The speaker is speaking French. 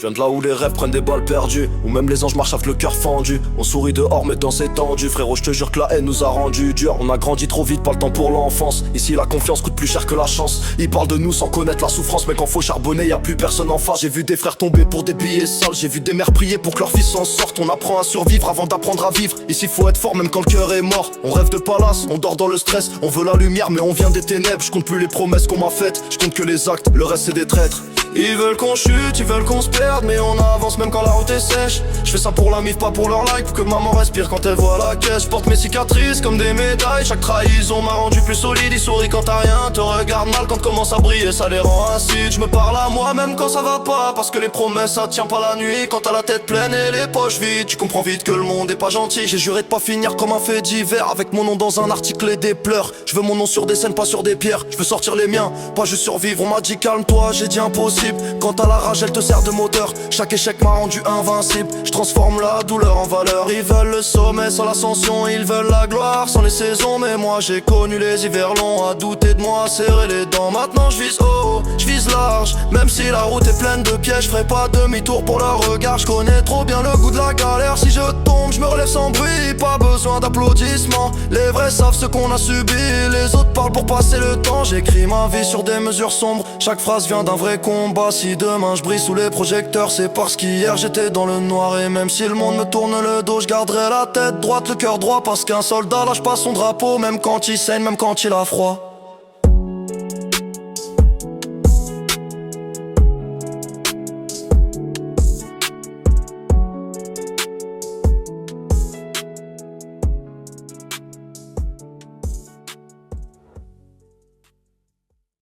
Je viens de là où les rêves prennent des balles perdues, où même les anges marchent avec le cœur fendu. On sourit dehors mais dans c'est tendu. Frérot, je te jure que la haine nous a rendu dur. On a grandi trop vite, pas le temps pour l'enfance. Ici la confiance coûte plus cher que la chance. Ils parlent de nous sans connaître la souffrance, mais quand faut charbonner y a plus personne en face. J'ai vu des frères tomber pour des billets sales, j'ai vu des mères prier pour que leur fils s'en sorte. On apprend à survivre avant d'apprendre à vivre. Ici faut être fort même quand le cœur est mort. On rêve de palace, on dort dans le stress. On veut la lumière mais on vient des ténèbres. Je compte plus les promesses qu'on m'a faites, je compte que les actes, le reste c'est des traîtres. Ils veulent qu'on chute, ils veulent qu'on se perde, mais on avance même quand la route est sèche. Je fais ça pour la mif, pas pour leur like, pour que maman respire quand elle voit la caisse. Je porte mes cicatrices comme des médailles, chaque trahison m'a rendu plus solide. Ils sourient quand t'as rien, te regardent mal quand commence à briller, ça les rend acides. Je me parle à moi même quand ça va pas, parce que les promesses ça tient pas la nuit. Quand t'as la tête pleine et les poches vides, tu comprends vite que le monde est pas gentil. J'ai juré de pas finir comme un fait divers, avec mon nom dans un article et des pleurs. Je veux mon nom sur des scènes, pas sur des pierres. Je veux sortir les miens, pas juste survivre. On m'a dit calme-toi, j'ai dit impossible. Quand à la rage elle te sert de moteur, chaque échec m'a rendu invincible. Je transforme la douleur en valeur. Ils veulent le sommet sans l'ascension, ils veulent la gloire sans les saisons. Mais moi j'ai connu les hivers longs, à douter de moi, serrer les dents. Maintenant je vise haut, je vise large. Même si la route est pleine de pièges, je ferai pas demi-tour pour leur regard. Je connais trop bien le goût de la galère. Si je tombe, je me relève sans bruit, pas besoin d'applaudissements. Les vrais savent ce qu'on a subi, les autres parlent pour passer le temps. J'écris ma vie sur des mesures sombres, chaque phrase vient d'un vrai combat. Si demain je brille sous les projecteurs, c'est parce qu'hier j'étais dans le noir. Et même si le monde me tourne le dos, je garderai la tête droite, le cœur droit. Parce qu'un soldat lâche pas son drapeau, même quand il saigne, même quand il a froid.